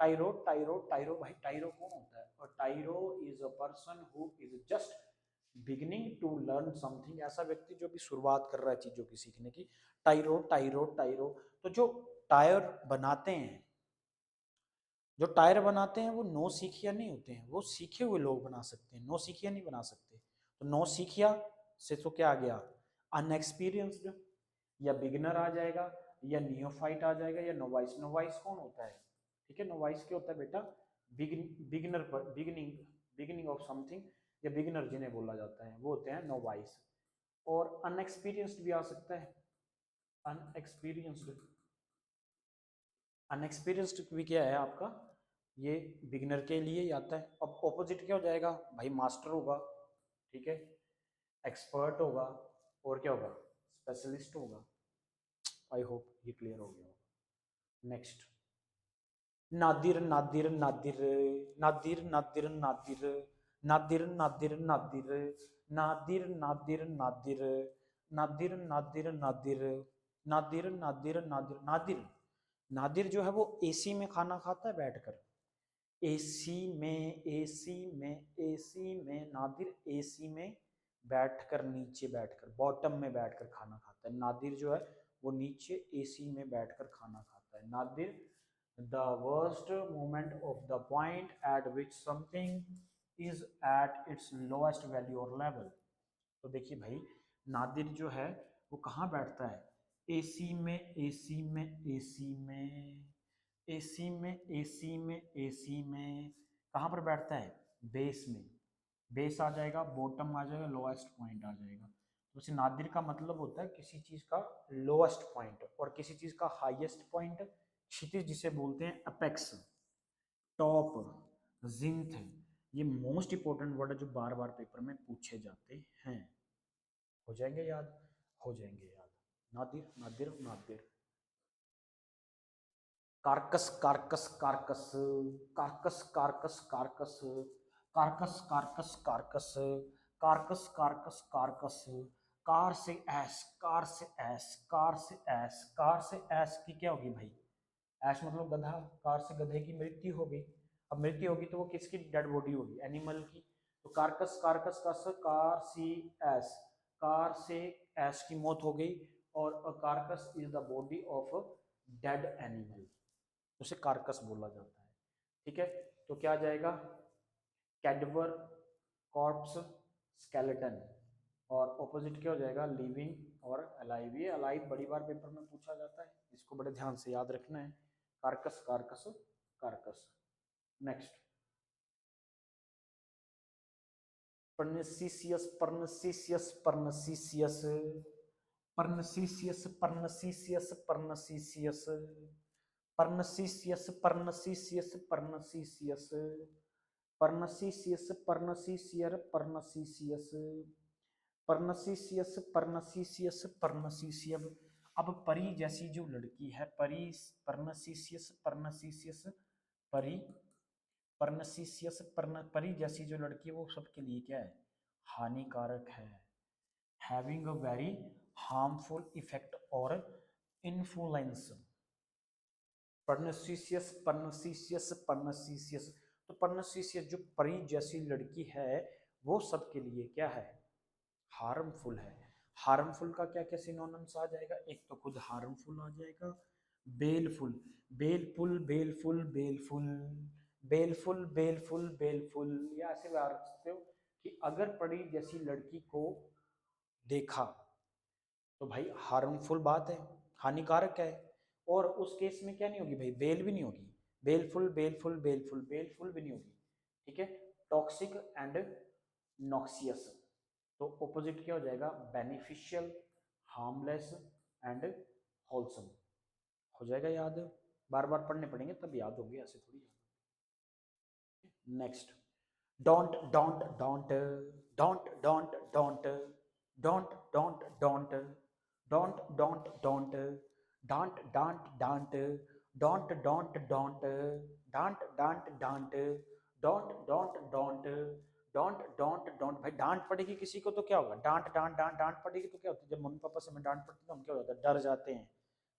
टाइरो टाइरो टाइरो भाई टाइरो कौन होता है? और tyro is a person who is just beginning to learn something, ऐसा व्यक्ति जो भी शुरुआत कर रहा है चीजों की सीखने की। टाइरो टाइरो टाइरो। तो जो टायर बनाते हैं, जो टायर बनाते हैं वो नौ सीखिया नहीं होते हैं, वो सीखे हुए लोग बना सकते हैं, नौ सीखिया नहीं बना सकते। तो नौ सीखिया से तो क्या आ गया? अनएक्सपीरियंस्ड या बिगिनर आ जाएगा, या नियोफाइट आ जाएगा, या नोवाइस। नोवाइस कौन होता है? ठीक है, नोवाइस क्या होता है बेटा? बिगिनर पर बिगिनिंग, बिगिनिंग ऑफ समथिंग, या बिगिनर जिन्हें बोला जाता है वो होते हैं नोवाइस। और अनएक्सपीरियंस्ड भी आ सकता है, अनएक्सपीरियंस्ड। अनएक्सपीरियंस्ड भी क्या है आपका? ये बिगिनर के लिए ही आता है। अब ऑपोजिट क्या हो जाएगा भाई? मास्टर होगा, ठीक है, एक्सपर्ट होगा, और क्या होगा? स्पेशलिस्ट होगा। आई होप ये क्लियर हो गया होगा। नेक्स्ट, नादिर नादिर नादिर नादिर नादिर नादिर नादिर नादिर नादिर नादिर नादिर नादिर नादिर नादिर नादिर नादिर नादिर नादिर नादिर। नादिर जो है वो एसी में खाना खाता है बैठकर, एसी में, एसी में, एसी में। नादिर एसी में बैठकर, नीचे बैठकर, बॉटम में बैठकर खाना खाता है। नादिर जो है वो नीचे एसी में बैठकर खाना खाता है। Nadir the worst moment of the point at which something is at its lowest value or level। तो देखिए भाई, नादिर जो है वो कहाँ बैठता है? एसी में, एसी में, एसी में, एसी में, एसी में, एसी में। कहाँ पर बैठता है? बेस में। बेस आ जाएगा, बॉटम आ जाएगा, लोएस्ट पॉइंट आ जाएगा। तो उसे नादिर का मतलब होता है किसी चीज का लोएस्ट पॉइंट, और किसी चीज का हाईएस्ट पॉइंट क्षितिज जिसे बोलते हैं अपेक्स, टॉप, जिंथ। ये मोस्ट इंपॉर्टेंट वर्ड है जो बार बार पेपर में पूछे जाते हैं। हो जाएंगे याद? हो जाएंगे याद। Nadir Nadir Nadir. Carcass carcass carcass carcass carcass carcass carcass carcass carcass carcass carcass carcass. Car से एस, कार से एस, कार से एस, कार से एस की क्या होगी भाई? एश मतलब गधा, कार से गधे की मृत्यु हो गई। अब मृत्यु होगी तो वो किसकी डेड बॉडी होगी? एनिमल की। तो कार्कस कार्कस का कार सी एस, कार से एश की मौत हो गई, और carcass is the body of dead animal, उसे कार्कस बोला जाता है। ठीक है, तो क्या आ जाएगा? Cadaver, corps, skeleton. और ऑपोजिट क्या हो जाएगा? लिविंग और अलाइव। ये अलाइव बड़ी बार पेपर में पूछा जाता है, इसको बड़े ध्यान से याद रखना है। Carcass carcass carcass. नेक्स्ट, पर्नसीसियस पर्नसीसियस पर्नसीसियस पर्नसीसियस पर्नसीसियस पर्नसीसियस पर्नसीसियस पर्नसीसियस पर्नसीसियस पर्नसीसियस पर्नसीसियर पर्नसीसियस पर्नसीसियस पर्नसीसियस पर्नसीसियम। अब परी जैसी जो लड़की है, परी, पर्नसीसियस पर्नसीसियस, परी, पर्नसीसियस परी जैसी जो लड़की है वो सबके लिए क्या है? हानिकारक है। Having a very harmful effect और इन्फ्लुएंस। पर्नसीसियस पर्नसीसियस पर्नसीसियस। तो पर्नसीसियस जो परी जैसी लड़की है वो सबके लिए क्या है? हार्मफुल है। हार्मफुल का क्या क्या सिनोनिम्स आ जाएगा? एक तो खुद हार्मफुल आ जाएगा, बेलफुल, बेलफुल बेलफुल बेलफुल बेलफुल बेलफुल बेलफुल। या ऐसे भी आ सकते हो कि अगर परी जैसी लड़की को देखा तो भाई हार्मफुल बात है, हानिकारक है। और उस केस में क्या नहीं होगी भाई? बेल भी नहीं होगी। बेलफुल बेलफुल बेलफुल बेलफुल भी नहीं होगी। ठीक है, टॉक्सिक एंड नॉक्सियस। तो ऑपोजिट क्या हो जाएगा? Beneficial, harmless and wholesome. हो जाएगा याद? बार बार पढ़ने पड़ेंगे तब याद होंगे, ऐसे थोड़ी याद। Next, don't don't don't don't don't don't don't don't don't don't don't don't डांट डांट डांट डोंट डोंट डोंट डांट डांट डांट don't don't don't don't don't don't. भाई डांट पड़ेगी किसी को तो क्या होगा? डांट डांट डांट डांट पड़ेगी तो क्या होता है? जब मम्मी पापा से हमें डांट पड़ती है तो हम क्या हो जाता है? डर जाते हैं,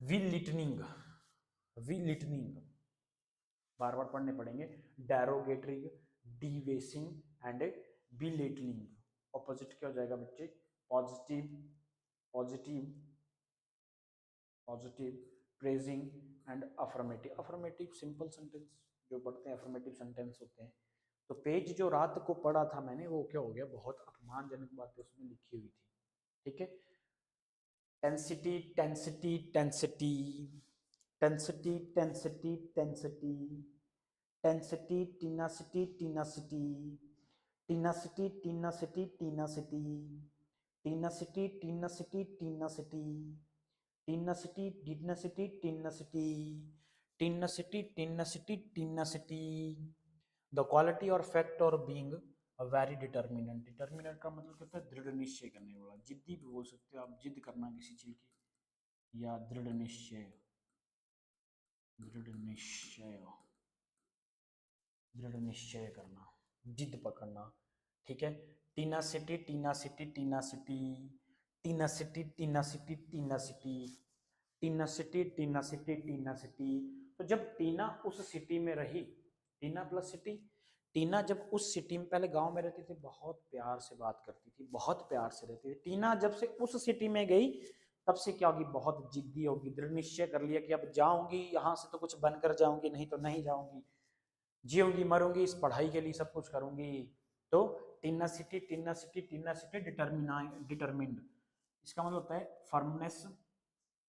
विलिटनिंग, विलिटनिंग बार बार पढ़ने पड़ेंगे। Derogatory, debasing and belittling. Opposite क्या हो जाएगा बच्चे? Positive, positive, positive, praising and affirmative. Affirmative simple sentence जो पढ़ते हैं अफर्मेटिव सेंटेंस होते हैं। तो पेज जो रात को पढ़ा था मैंने वो क्या हो गया, बहुत अपमानजनक बातें उसमें लिखी हुई थी। ठीक है। टेंसिटी, टेंसिटी, टेंसिटी, टेंसिटी, टेंसिटी, टेंसिटी, टेंसिटी, टीनासिटी, टीनासिटी, टीनासिटी, टीनासिटी, टीनासिटी, टीनासिटी, टीनासिटी, टीनासिटी, टीनासिटी, टीनासिटी, टीनासिटी, टीनासिटी, टीनासिटी, टीनासिटी। द क्वालिटी और फैक्ट और being a very determinant. Determinant का मतलब क्या होता है? दृढ़ निश्चय करने वाला, जिद्दी भी बोल सकते हो आप, जिद करना किसी चीज की, या दृढ़ निश्चय, दृढ़ निश्चय, दृढ़ निश्चय करना, जिद पकड़ना। ठीक है। टीना सिटी, टीना सिटी, टीना सिटी, टीना सिटी, टीना सिटी, टीना सिटी, टीना सिटी, टीना सिटी, टीना सिटी। तो जब टीना उस सिटी में रही, टीना प्लस सिटी, टीना जब उस सिटी में, पहले गांव में रहती थी, बहुत प्यार से बात करती थी, बहुत प्यार से रहती थी। टीना जब से उस सिटी में गई तब से क्या होगी? बहुत जिद्दी होगी, दृढ़ निश्चय कर लिया कि अब जाऊंगी यहाँ से तो कुछ बनकर जाऊंगी, नहीं तो नहीं जाऊंगी, जीऊंगी मरूंगी इस पढ़ाई के लिए, सब कुछ करूंगी। तो टिनासिटी, टिनासिटी, टिनासिटी, डिटरमिन्ड। इसका मतलब होता है फर्मनेस,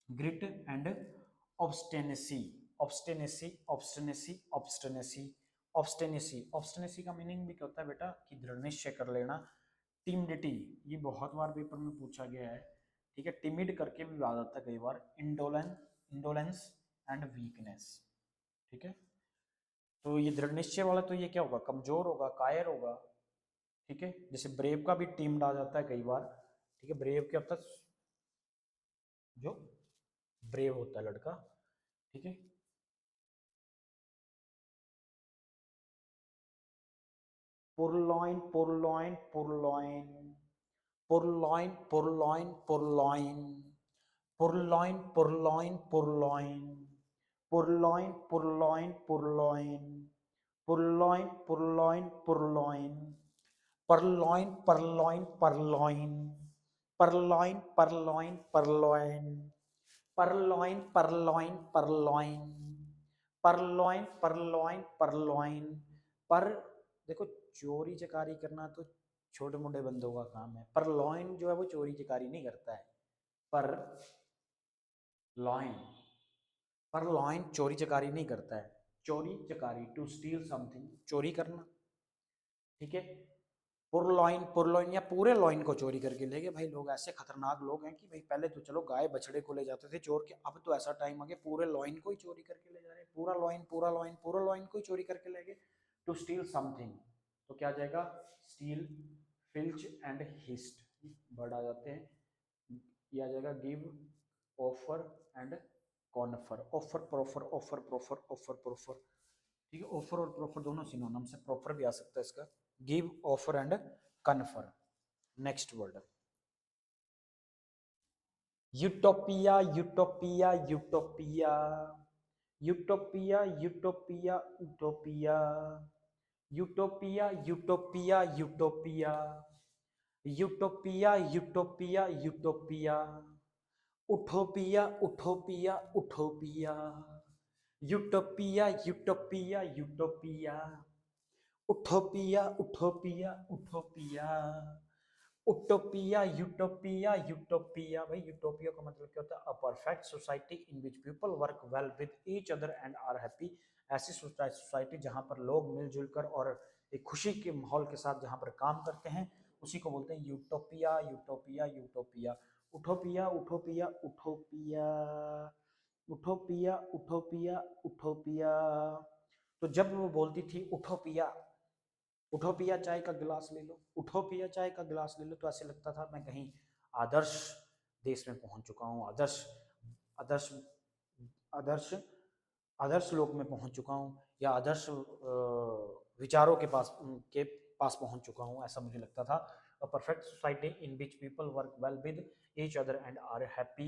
ग्रिट एंड ऑब्स्टेनेसी। ऑब्स्टेनेसी, ऑब्स्टेनेसी, ऑब्स्टेनेसी, ऑब्स्टेनेसी। ऑब्स्टेनेसी का मीनिंग भी क्या होता है बेटा? कि दृढ़ निश्चय कर लेना। टिमिडिटी, ये बहुत बार पेपर में पूछा गया है। ठीक है। टिमिड करके भी आ जाता है कई बार। Indolence, indolence and weakness. ठीक है। तो ये दृढ़ निश्चय वाला तो ये क्या होगा? कमजोर होगा, कायर होगा। ठीक है। जैसे ब्रेव का भी टीम आ जाता है कई बार। ठीक है। ब्रेव क्या होता है? जो ब्रेव होता है लड़का। ठीक है। पुरलॉइन, पुरलॉइन, पुरलॉइन, पुरलॉइन, पुरलॉइन, पुरलॉइन, पुरलॉइन, पुरलॉइन, पुरलॉइन, पुरलॉइन, पुरलॉइन, पुरलॉइन, पुरलॉइन, पुरलॉइन, पुरलॉइन, परलॉइन, परलॉइन, परलॉइन, परलॉइन, परलॉइन, परलॉइन, परलॉइन, परलॉइन, परलॉइन, परलॉइन, परलॉइन, परलॉइन। पर देखो, चोरी चकारी करना तो छोटे मोटे बंदों का काम है, पर लॉइन जो है वो चोरी चकारी नहीं करता है। पर लॉइन, पर लॉइन चोरी चकारी नहीं करता है। चोरी चकारी, टू स्टील समथिंग, चोरी करना। ठीक है। पुरलॉइन, पुरलॉइन या पूरे लॉइन को चोरी करके ले गए। भाई लोग ऐसे खतरनाक लोग हैं कि भाई पहले तो चलो गाय बछड़े को ले जाते थे चोर के, अब तो ऐसा टाइम आ गया पूरे लॉइन को ही चोरी करके ले जा रहे हैं। पूरा लॉइन, पूरा लॉइन, पूरा लॉइन को ही चोरी करके ले गए। टू स्टील समथिंग, तो क्या आ जाएगा? Steal, filch and heist, word आ जाते हैं। ये आ जाएगा give, offer and confer. Offer, proffer, offer, proffer, offer, proffer. ठीक है। ऑफर और प्रोफर दोनों सिनोनिम से, प्रोफर भी आ सकता है इसका। Give, offer and confer. Next word, utopia, utopia, utopia, utopia, utopia, utopia, utopia, utopia, utopia, utopia, utopia, utopia, utopia, utopia, utopia, utopia, utopia, utopia, utopia, utopia, utopia, utopia, utopia, utopia. भाई utopia का मतलब क्या होता है? A perfect society in which people work well with each other and are happy. ऐसी सोसाइटी जहां पर लोग मिलजुल कर और एक खुशी के माहौल के साथ जहां पर काम करते हैं, उसी को बोलते हैं utopia, utopia, utopia. Utopia, utopia, utopia, utopia, utopia, उठोपिया। तो जब वो बोलती थी उठोपिया, उठो पिया चाय का गिलास ले लो, उठो पिया चाय का गिलास ले लो, तो ऐसे लगता था मैं कहीं आदर्श देश में पहुंच चुका हूँ, आदर्श, आदर्श, आदर्श, आदर्श लोक में पहुंच चुका हूँ, या आदर्श विचारों के पास पहुंच चुका हूँ, ऐसा मुझे लगता था। A perfect society in which people work well with each other and are happy.